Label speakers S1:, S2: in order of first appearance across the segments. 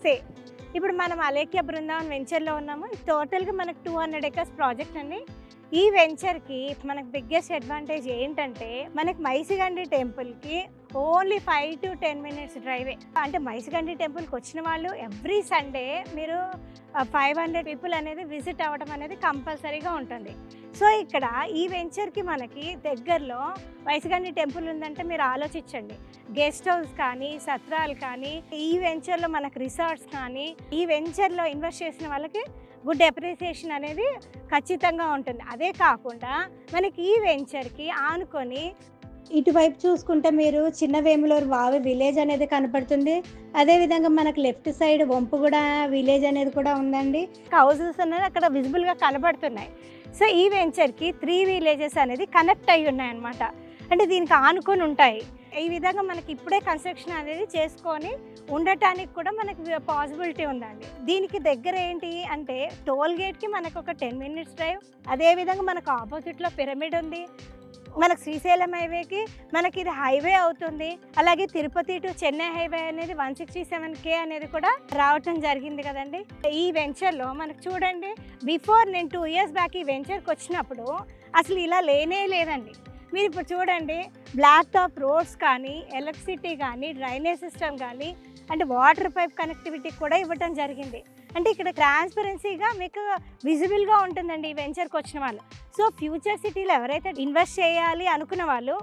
S1: నమస్తే. ఇప్పుడు మనం అలేఖ్య బృందావన్ వెంచర్‌లో ఉన్నాము. టోటల్‌గా మనకు 200 ఎకర్స్ ప్రాజెక్ట్ అండి. ఈ వెంచర్‌కి మనకు బిగ్గెస్ట్ అడ్వాంటేజ్ ఏంటంటే, మనకి మైసిగండి టెంపుల్‌కి ఓన్లీ 5-10 మినిట్స్ డ్రైవే. అంటే మైసిగండి టెంపుల్‌కి వచ్చిన వాళ్ళు ఎవ్రీ సండే మీరు 500 పీపుల్ అనేది విజిట్ అవ్వడం అనేది కంపల్సరీగా ఉంటుంది. సో, ఇక్కడ ఈ వెంచర్‌కి మనకి దగ్గరలో మైసిగండి టెంపుల్ ఉందంటే మీరు ఆలోచించండి. గెస్ట్ హౌస్ కానీ, సత్రాలు కానీ, ఈ వెంచర్‌లో మనకు రిసార్ట్స్ కానీ, ఈ వెంచర్‌లో ఇన్వెస్ట్ చేసిన వాళ్ళకి గుడ్ అప్రిసియేషన్ అనేది ఖచ్చితంగా ఉంటుంది. అదే కాకుండా మనకి ఈ వెంచర్‌కి ఆనుకొని ఇటువైపు చూసుకుంటే మీరు చిన్న వేములూరు వావి విలేజ్ అనేది కనపడుతుంది. అదేవిధంగా మనకు లెఫ్ట్ సైడ్ వంపుగూడ విలేజ్ అనేది కూడా ఉందండి. హౌసెస్ అనేది అక్కడ విజిబుల్‌గా కనబడుతున్నాయి. సో, ఈ వెంచర్‌కి 3 విలేజెస్ అనేది కనెక్ట్ అయ్యి ఉన్నాయన్నమాట. అంటే దీనికి ఆనుకొని ఉంటాయి. ఈ విధంగా మనకి ఇప్పుడే కన్స్ట్రక్షన్ అనేది చేసుకొని ఉండటానికి కూడా మనకి పాసిబిలిటీ ఉందండి. దీనికి దగ్గర ఏంటి అంటే టోల్ గేట్‌కి మనకు ఒక 10 మినిట్స్ డ్రైవ్. అదేవిధంగా మనకు ఆపోజిట్లో పిరమిడ్ ఉంది. మనకు శ్రీశైలం హైవేకి మనకి ఇది హైవే అవుతుంది. అలాగే తిరుపతి టు చెన్నై హైవే అనేది 167K అనేది కూడా రావటం జరిగింది కదండి. ఈ వెంచర్లో మనకు చూడండి, బిఫోర్ నేను 2 ఇయర్స్ బ్యాక్ ఈ వెంచర్కి వచ్చినప్పుడు అసలు ఇలా లేనే లేదండి. మీరు ఇప్పుడు చూడండి, బ్లాక్ టాప్ రోడ్స్ కానీ, ఎలక్ట్రిసిటీ కానీ, డ్రైనేజ్ సిస్టమ్ కానీ, అంటే వాటర్ పైప్ కనెక్టివిటీ కూడా ఇవ్వటం జరిగింది. అంటే ఇక్కడ ట్రాన్స్పరెన్సీగా మీకు విజిబుల్గా ఉంటుందండి ఈ వెంచర్కి వచ్చిన వాళ్ళు. సో, ఫ్యూచర్ సిటీలో ఎవరైతే ఇన్వెస్ట్ చేయాలి అనుకున్న వాళ్ళు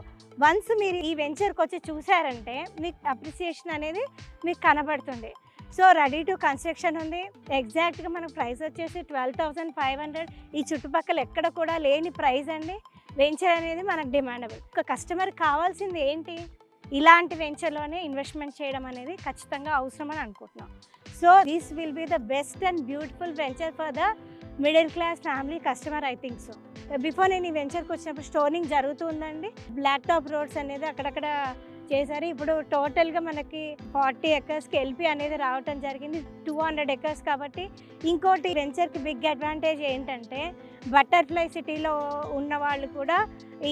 S1: వన్స్ మీరు ఈ వెంచర్కి వచ్చి చూసారంటే మీకు అప్రిసియేషన్ అనేది మీకు కనబడుతుంది. సో, రెడీ టు కన్స్ట్రక్షన్ ఉంది. ఎగ్జాక్ట్గా మనకు ప్రైస్ వచ్చేసి 12,500. ఈ చుట్టుపక్కల ఎక్కడ కూడా లేని ప్రైస్ అండి. వెంచర్ అనేది మనకు డిమాండబుల్. ఒక కస్టమర్ కావాల్సింది ఏంటి, ఇలాంటి వెంచర్లోనే ఇన్వెస్ట్మెంట్ చేయడం అనేది ఖచ్చితంగా అవసరమని అనుకుంటున్నాం. So, this will be the best and beautiful venture for the middle class family customer, I think so. Before నేను ఈ వెంచర్కి వచ్చినప్పుడు స్టోనింగ్ జరుగుతుందండి. బ్లాక్ టాప్ రోడ్స్ అనేది అక్కడక్కడ చేశారు. ఇప్పుడు టోటల్గా మనకి 40 ఎకర్స్కి ఎల్పి అనేది రావటం జరిగింది. 200 ఎకర్స్ కాబట్టి. ఇంకోటి వెంచర్కి బిగ్ అడ్వాంటేజ్ ఏంటంటే, బటర్ఫ్లై సిటీలో ఉన్న వాళ్ళు కూడా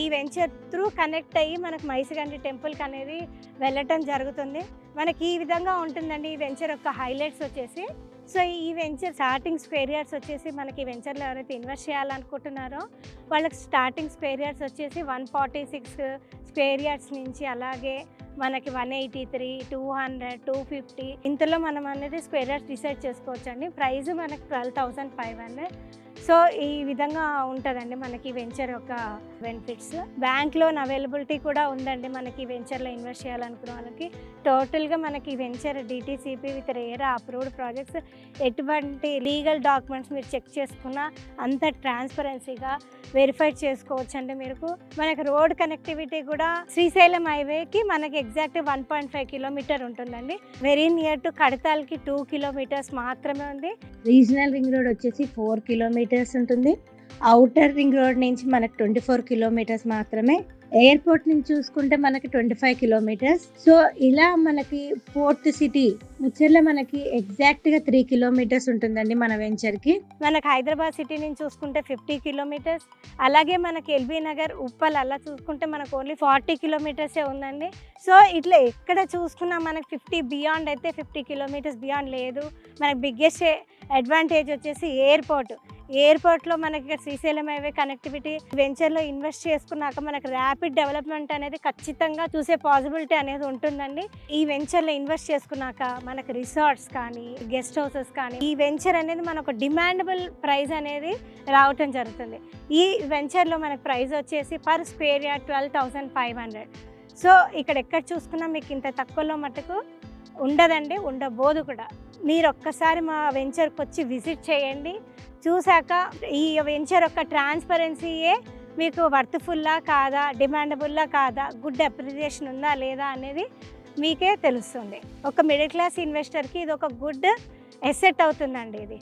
S1: ఈ వెంచర్ త్రూ కనెక్ట్ అయ్యి మనకు మైసిగండి టెంపుల్కి అనేది వెళ్ళటం జరుగుతుంది. మనకి ఈ విధంగా ఉంటుందండి ఈ వెంచర్ యొక్క హైలైట్స్ వచ్చేసి. సో, ఈ వెంచర్ స్టార్టింగ్ స్క్వేర్ యార్డ్స్ వచ్చేసి మనకి ఈ వెంచర్లో ఎవరైతే ఇన్వెస్ట్ చేయాలనుకుంటున్నారో వాళ్ళకి స్టార్టింగ్ స్క్వేర్ యార్డ్స్ వచ్చేసి 146 స్క్వేర్ యార్డ్స్ నుంచి అలాగే మనకి 183, 200, 250 ఇంతలో మనం అనేది స్క్వేర్ యార్డ్స్ డిసైడ్ చేసుకోవచ్చండి. ప్రైస్ మనకి 12,500. సో, ఈ విధంగా ఉంటుందండి మనకి వెంచర్ యొక్క బెనిఫిట్స్. బ్యాంక్ లోన్ అవైలబిలిటీ కూడా ఉందండి మనకి వెంచర్లో ఇన్వెస్ట్ చేయాలనుకున్న వాళ్ళకి. టోటల్గా మనకి venture DTCP with RERA approved projects. ఎటువంటి లీగల్ డాక్యుమెంట్స్ మీరు చెక్ చేసుకున్నా అంత ట్రాన్స్పరెన్సీగా వెరిఫై చేసుకోవచ్చండి. మీకు మనకి రోడ్ కనెక్టివిటీ కూడా శ్రీశైలం హైవేకి మనకి ఎగ్జాక్ట్ 1.5 కిలోమీటర్ ఉంటుందండి. వెరీ నియర్ టు కడతాల్కి 2 కిలోమీటర్స్ మాత్రమే ఉంది. రీజనల్ రింగ్ రోడ్ వచ్చేసి 4 కిలోమీటర్స్ ఉంటుంది. అవుటర్ రింగ్ రోడ్ నుంచి మనకు 24 కిలోమీటర్స్ మాత్రమే. ఎయిర్పోర్ట్ నుంచి చూసుకుంటే మనకి 25 కిలోమీటర్స్. సో, ఇలా మనకి పోర్ట్ సిటీ ముచ్చర్లో మనకి ఎగ్జాక్ట్గా 3 కిలోమీటర్స్ ఉంటుందండి మన వెంచర్కి. మనకి హైదరాబాద్ సిటీ నుంచి చూసుకుంటే 50 కిలోమీటర్స్. అలాగే మనకి ఎల్బీ నగర్, ఉప్పల్ అలా చూసుకుంటే మనకు ఓన్లీ 40 కిలోమీటర్సే ఉందండి. సో, ఇట్లా ఎక్కడ చూసుకున్నా మనకి 50 బియాండ్ అయితే 50 కిలోమీటర్స్ బియాండ్ లేదు. మనకి బిగ్గెస్ట్ అడ్వాంటేజ్ వచ్చేసి ఎయిర్పోర్ట్లో మనకి ఇక్కడ శ్రీశైలం హైవే కనెక్టివిటీ. వెంచర్లో ఇన్వెస్ట్ చేసుకున్నాక మనకి ర్యాపిడ్ డెవలప్మెంట్ అనేది ఖచ్చితంగా చూసే పాసిబిలిటీ అనేది ఉంటుందండి. ఈ వెంచర్లో ఇన్వెస్ట్ చేసుకున్నాక మనకి రిసార్ట్స్ కానీ, గెస్ట్ హౌసెస్ కానీ, ఈ వెంచర్ అనేది మనకు డిమాండబుల్ ప్రైస్ అనేది రావటం జరుగుతుంది. ఈ వెంచర్లో మనకి ప్రైస్ వచ్చేసి పర్ స్క్వేర్ యార్డ్ 12,500. సో, ఇక్కడ ఎక్కడ చూసుకున్నా మీకు ఇంత తక్కువలో మటుకు ఉండదండి, ఉండబోదు కూడా. మీరు ఒక్కసారి మా వెంచర్కి వచ్చి విజిట్ చేయండి. చూశాక ఈ వెంచర్ యొక్క ట్రాన్స్పరెన్సీయే మీకు వర్త్ఫుల్లా కాదా, డిమాండబుల్లా కాదా, గుడ్ అప్రిసియేషన్ ఉందా లేదా అనేది మీకే తెలుస్తుంది. ఒక మిడిల్ క్లాస్ ఇన్వెస్టర్కి ఇది ఒక గుడ్ ఎసెట్ అవుతుందండి ఇది.